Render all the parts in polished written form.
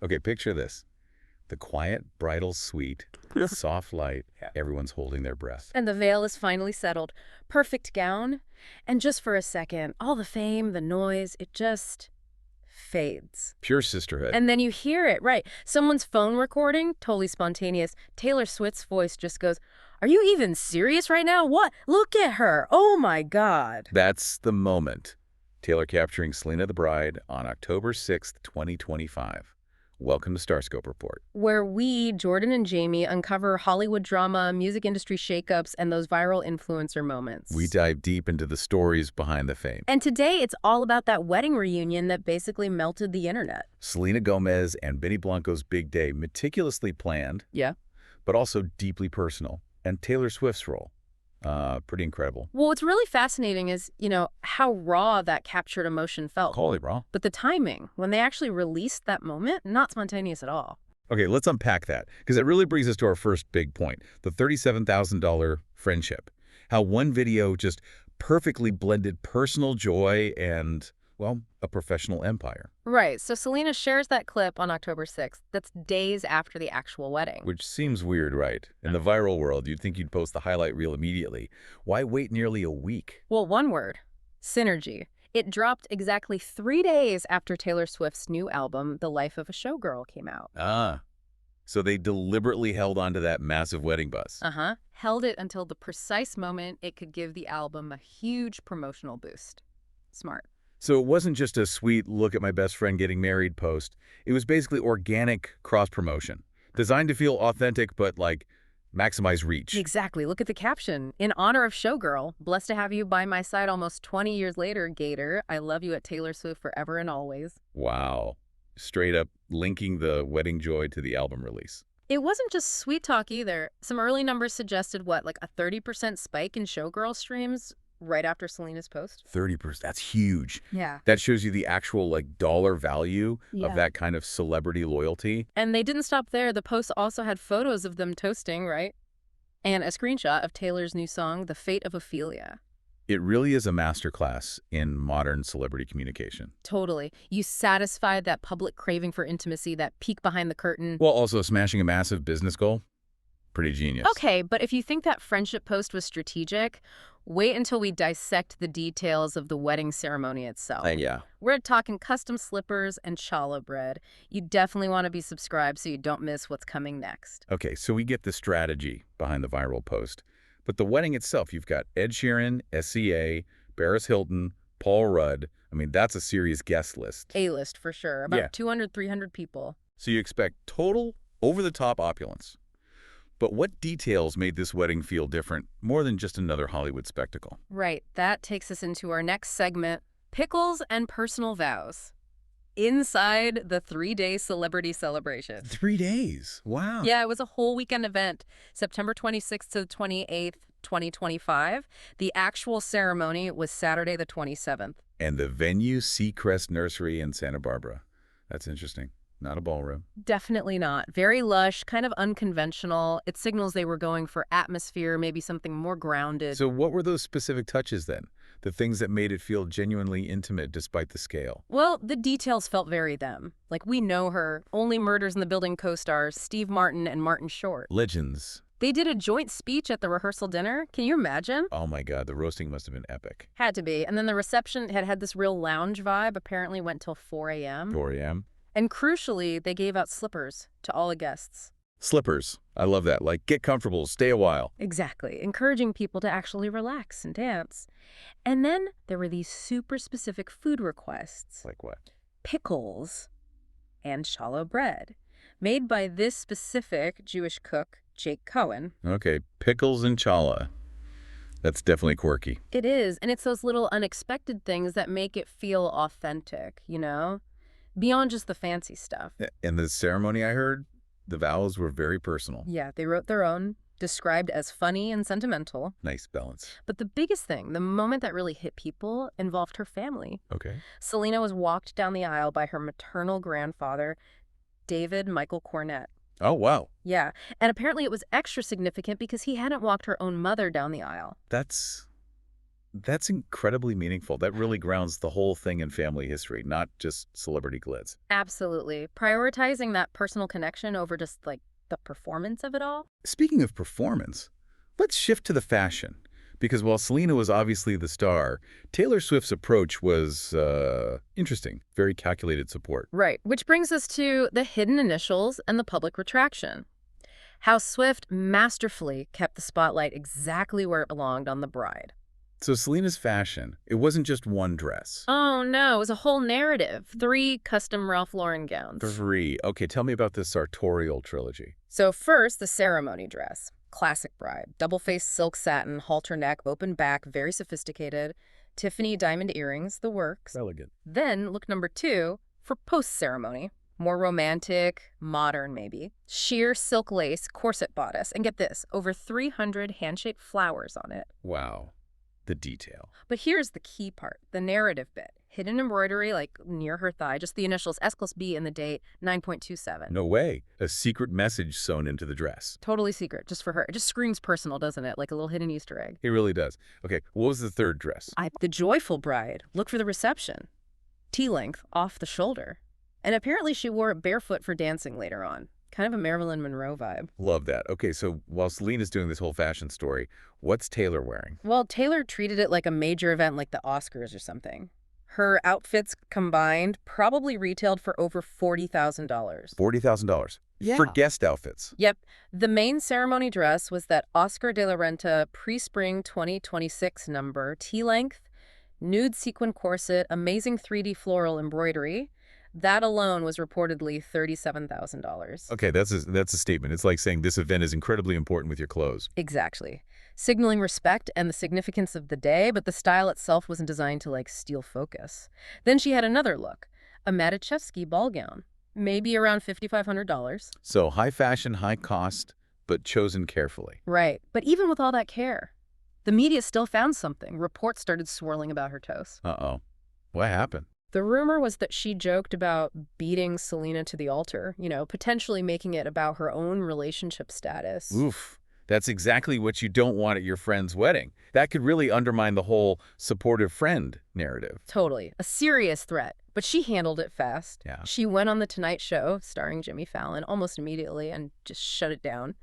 Okay, picture this. The quiet bridal suite, soft light, everyone's holding their breath. And the veil is finally settled. Perfect gown. And just for a second, all the fame, the noise, it just fades. Pure sisterhood. And then you hear it, right. Someone's phone recording, totally spontaneous. Taylor Swift's voice just goes, "Are you even serious right now? What? Look at her. Oh my God." That's the moment. Taylor capturing Selena the Bride on October 6th, 2025. Welcome to Starscope Report. Where we, Jordan and Jamie, uncover Hollywood drama, music industry shakeups, and those viral influencer moments. We dive deep into the stories behind the fame. And today, it's all about that wedding reunion that basically melted the internet. Selena Gomez and Benny Blanco's big day, meticulously planned, Yeah. but also deeply personal. And Taylor Swift's role. Pretty incredible. Well, what's really fascinating is, how raw that captured emotion felt. Call it raw. But the timing, when they actually released that moment, not spontaneous at all. Okay, let's unpack that, because it really brings us to our first big point, the $37,000 friendship. How one video just perfectly blended personal joy and, well, a professional empire. Right, so Selena shares that clip on October 6th. That's days after the actual wedding. Which seems weird, right? In the viral world, you'd think you'd post the highlight reel immediately. Why wait nearly a week? Well, one word, synergy. It dropped exactly 3 days after Taylor Swift's new album, The Life of a Showgirl, came out. So they deliberately held onto that massive wedding buzz. Held it until the precise moment it could give the album a huge promotional boost. Smart. So it wasn't just a sweet look at my best friend getting married post. It was basically organic cross-promotion, designed to feel authentic but, maximize reach. Exactly. Look at the caption. In honor of Showgirl, blessed to have you by my side almost 20 years later, Gator. I love you at Taylor Swift forever and always. Wow. Straight up linking the wedding joy to the album release. It wasn't just sweet talk either. Some early numbers suggested, a 30% spike in Showgirl streams right after Selena's post. 30%. That's huge. Yeah. That shows you the actual, dollar value of that kind of celebrity loyalty. And they didn't stop there. The post also had photos of them toasting, right? And a screenshot of Taylor's new song, The Fate of Ophelia. It really is a masterclass in modern celebrity communication. Totally. You satisfied that public craving for intimacy, that peek behind the curtain. While also smashing a massive business goal. Pretty genius. Okay, but if you think that friendship post was strategic, wait until we dissect the details of the wedding ceremony itself. Yeah. We're talking custom slippers and challah bread. You definitely want to be subscribed so you don't miss what's coming next. Okay, so we get the strategy behind the viral post. But the wedding itself, you've got Ed Sheeran, SCA, Paris Hilton, Paul Rudd. I mean, that's a serious guest list. A-list for sure. About 200, 300 people. So you expect total, over-the-top opulence. But what details made this wedding feel different, more than just another Hollywood spectacle? Right. That takes us into our next segment, pickles and personal vows. Inside the 3-day celebrity celebration. 3 days. Wow. Yeah, it was a whole weekend event, September 26th to the 28th, 2025. The actual ceremony was Saturday the 27th. And the venue, Seacrest Nursery in Santa Barbara. That's interesting. Not a ballroom. Definitely not. Very lush, kind of unconventional. It signals they were going for atmosphere, maybe something more grounded. So what were those specific touches then? The things that made it feel genuinely intimate despite the scale? Well, the details felt very them. We know her. Only Murders in the Building co-stars Steve Martin and Martin Short. Legends. They did a joint speech at the rehearsal dinner. Can you imagine? Oh my God, the roasting must have been epic. Had to be. And then the reception had this real lounge vibe. Apparently went till 4 a.m. 4 a.m.? And crucially, they gave out slippers to all the guests. Slippers. I love that. Get comfortable, stay a while. Exactly. Encouraging people to actually relax and dance. And then there were these super specific food requests. Like what? Pickles and challah bread, made by this specific Jewish cook, Jake Cohen. Okay, pickles and challah. That's definitely quirky. It is, and it's those little unexpected things that make it feel authentic, Beyond just the fancy stuff. In the ceremony I heard, the vows were very personal. Yeah, they wrote their own, described as funny and sentimental. Nice balance. But the biggest thing, the moment that really hit people, involved her family. Okay. Selena was walked down the aisle by her maternal grandfather, David Michael Cornett. Oh, wow. Yeah, and apparently it was extra significant because he hadn't walked her own mother down the aisle. That's That's incredibly meaningful. That really grounds the whole thing in family history, not just celebrity glitz. Absolutely. Prioritizing that personal connection over just like the performance of it all. Speaking of performance, let's shift to the fashion. Because while Selena was obviously the star, Taylor Swift's approach was interesting, very calculated support. Right. Which brings us to the hidden initials and the public retraction. How Swift masterfully kept the spotlight exactly where it belonged on the bride. So Selena's fashion, it wasn't just one dress. Oh no, it was a whole narrative. 3 custom Ralph Lauren gowns. 3. Okay, tell me about this sartorial trilogy. So first, the ceremony dress. Classic bride. Double-faced silk satin, halter neck, open back, very sophisticated. Tiffany diamond earrings, the works. Elegant. Then look number 2 for post-ceremony. More romantic, modern maybe. Sheer silk lace, corset bodice. And get this, over 300 hand-shaped flowers on it. Wow. The detail. But here's the key part, the narrative bit. Hidden embroidery, like near her thigh, just the initials S+B and the date, 9.27. No way. A secret message sewn into the dress. Totally secret, just for her. It just screams personal, doesn't it? Like a little hidden Easter egg. It really does. Okay, what was the 3rd dress? The joyful bride. Look for the reception. T-length, off the shoulder. And apparently she wore it barefoot for dancing later on. Kind of a Marilyn Monroe vibe. Love that. Okay, so while Selena's doing this whole fashion story, what's Taylor wearing? Well, Taylor treated it like a major event like the Oscars or something. Her outfits combined probably retailed for over $40,000. $40,000. Yeah. For guest outfits. Yep. The main ceremony dress was that Oscar de la Renta pre-spring 2026 number, T-length, nude sequin corset, amazing 3D floral embroidery. That alone was reportedly $37,000. Okay, that's a statement. It's like saying this event is incredibly important with your clothes. Exactly. Signaling respect and the significance of the day, but the style itself wasn't designed to, like, steal focus. Then she had another look, a Matichevsky ball gown, maybe around $5,500. So high fashion, high cost, but chosen carefully. Right. But even with all that care, the media still found something. Reports started swirling about her toes. Uh-oh. What happened? The rumor was that she joked about beating Selena to the altar, potentially making it about her own relationship status. Oof. That's exactly what you don't want at your friend's wedding. That could really undermine the whole supportive friend narrative. Totally. A serious threat. But she handled it fast. Yeah. She went on The Tonight Show, starring Jimmy Fallon, almost immediately and just shut it down.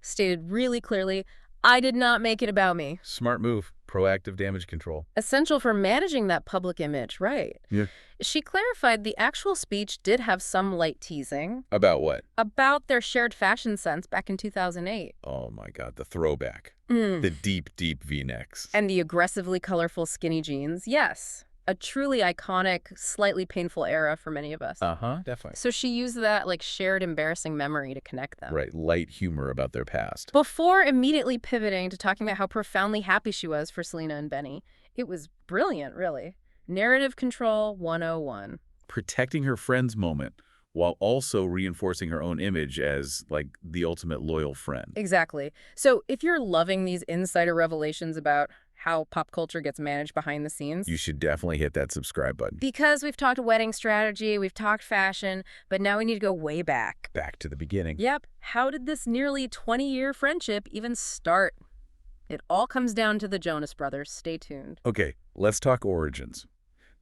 Stated really clearly, I did not make it about me. Smart move. Proactive damage control. Essential for managing that public image, right? Yeah. She clarified the actual speech did have some light teasing. About what? About their shared fashion sense back in 2008. Oh my God, the throwback. The deep, deep V-necks. And the aggressively colorful skinny jeans, yes. A truly iconic, slightly painful era for many of us. Uh-huh, definitely. So she used that like shared embarrassing memory to connect them. Right, light humor about their past. Before immediately pivoting to talking about how profoundly happy she was for Selena and Benny. It was brilliant, really. Narrative control 101. Protecting her friend's moment while also reinforcing her own image as, like, the ultimate loyal friend. Exactly. So if you're loving these insider revelations about how pop culture gets managed behind the scenes, You should definitely hit that subscribe button. because we've talked wedding strategy, we've talked fashion, but now we need to go way back. Back to the beginning. Yep. How did this nearly 20-year friendship even start? It all comes down to the Jonas Brothers. Stay tuned. Okay, let's talk origins.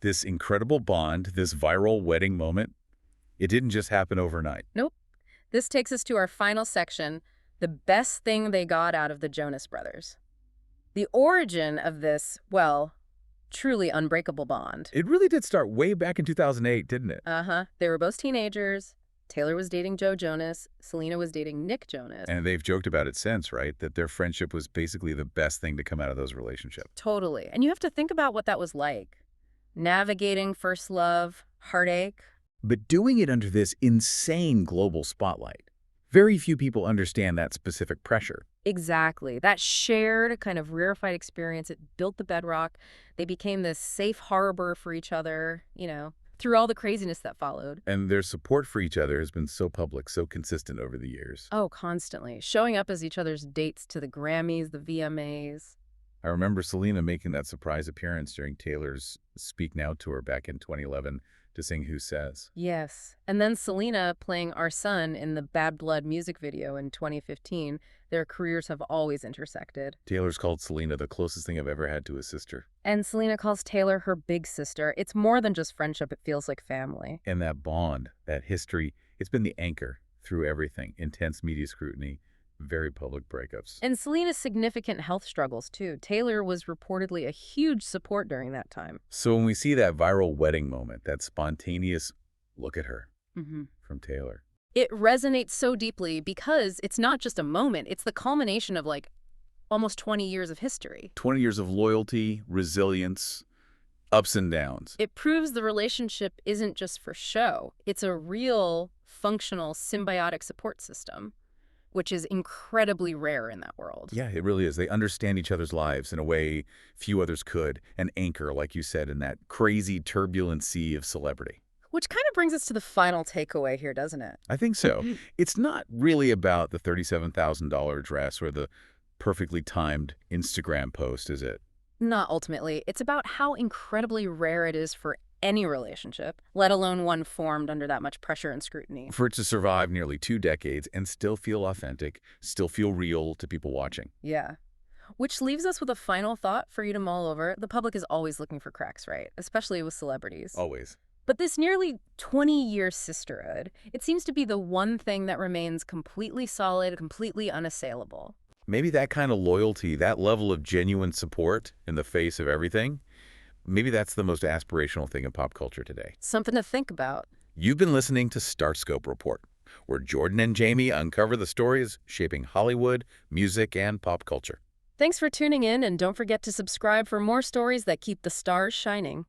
This incredible bond, this viral wedding moment, it didn't just happen overnight. Nope. This takes us to our final section, the best thing they got out of the Jonas Brothers. The origin of this, well, truly unbreakable bond. It really did start way back in 2008, didn't it? Uh-huh. They were both teenagers. Taylor was dating Joe Jonas. Selena was dating Nick Jonas. And they've joked about it since, right? That their friendship was basically the best thing to come out of those relationships. Totally. And you have to think about what that was like. Navigating first love, heartache. But doing it under this insane global spotlight. Very few people understand that specific pressure. Exactly. That shared kind of rarefied experience, it built the bedrock. They became this safe harbor for each other, through all the craziness that followed. And their support for each other has been so public, so consistent over the years. Oh, constantly. Showing up as each other's dates to the Grammys, the VMAs. I remember Selena making that surprise appearance during Taylor's Speak Now tour back in 2011. to sing Who Says. Yes. And then Selena playing Our Son in the Bad Blood music video in 2015. Their careers have always intersected. Taylor's called Selena the closest thing I've ever had to a sister. And Selena calls Taylor her big sister. It's more than just friendship, it feels like family. And that bond, that history, it's been the anchor through everything. Intense media scrutiny, very public breakups. And Selena's significant health struggles, too. Taylor was reportedly a huge support during that time. So when we see that viral wedding moment, that spontaneous look at her from Taylor. It resonates so deeply because it's not just a moment. It's the culmination of, like, almost 20 years of history. 20 years of loyalty, resilience, ups and downs. It proves the relationship isn't just for show. It's a real, functional, symbiotic support system, which is incredibly rare in that world. Yeah, it really is. They understand each other's lives in a way few others could. An anchor, like you said, in that crazy, turbulent sea of celebrity. Which kind of brings us to the final takeaway here, doesn't it? I think so. It's not really about the $37,000 dress or the perfectly timed Instagram post, is it? Not ultimately. It's about how incredibly rare it is for any relationship, let alone one formed under that much pressure and scrutiny. For it to survive nearly 2 decades and still feel authentic, still feel real to people watching. Yeah. Which leaves us with a final thought for you to mull over. The public is always looking for cracks, right? Especially with celebrities. Always. But this nearly 20-year sisterhood, it seems to be the one thing that remains completely solid, completely unassailable. Maybe that kind of loyalty, that level of genuine support in the face of everything, maybe that's the most aspirational thing in pop culture today. Something to think about. You've been listening to Starscope Report, where Jordan and Jamie uncover the stories shaping Hollywood, music, and pop culture. Thanks for tuning in, and don't forget to subscribe for more stories that keep the stars shining.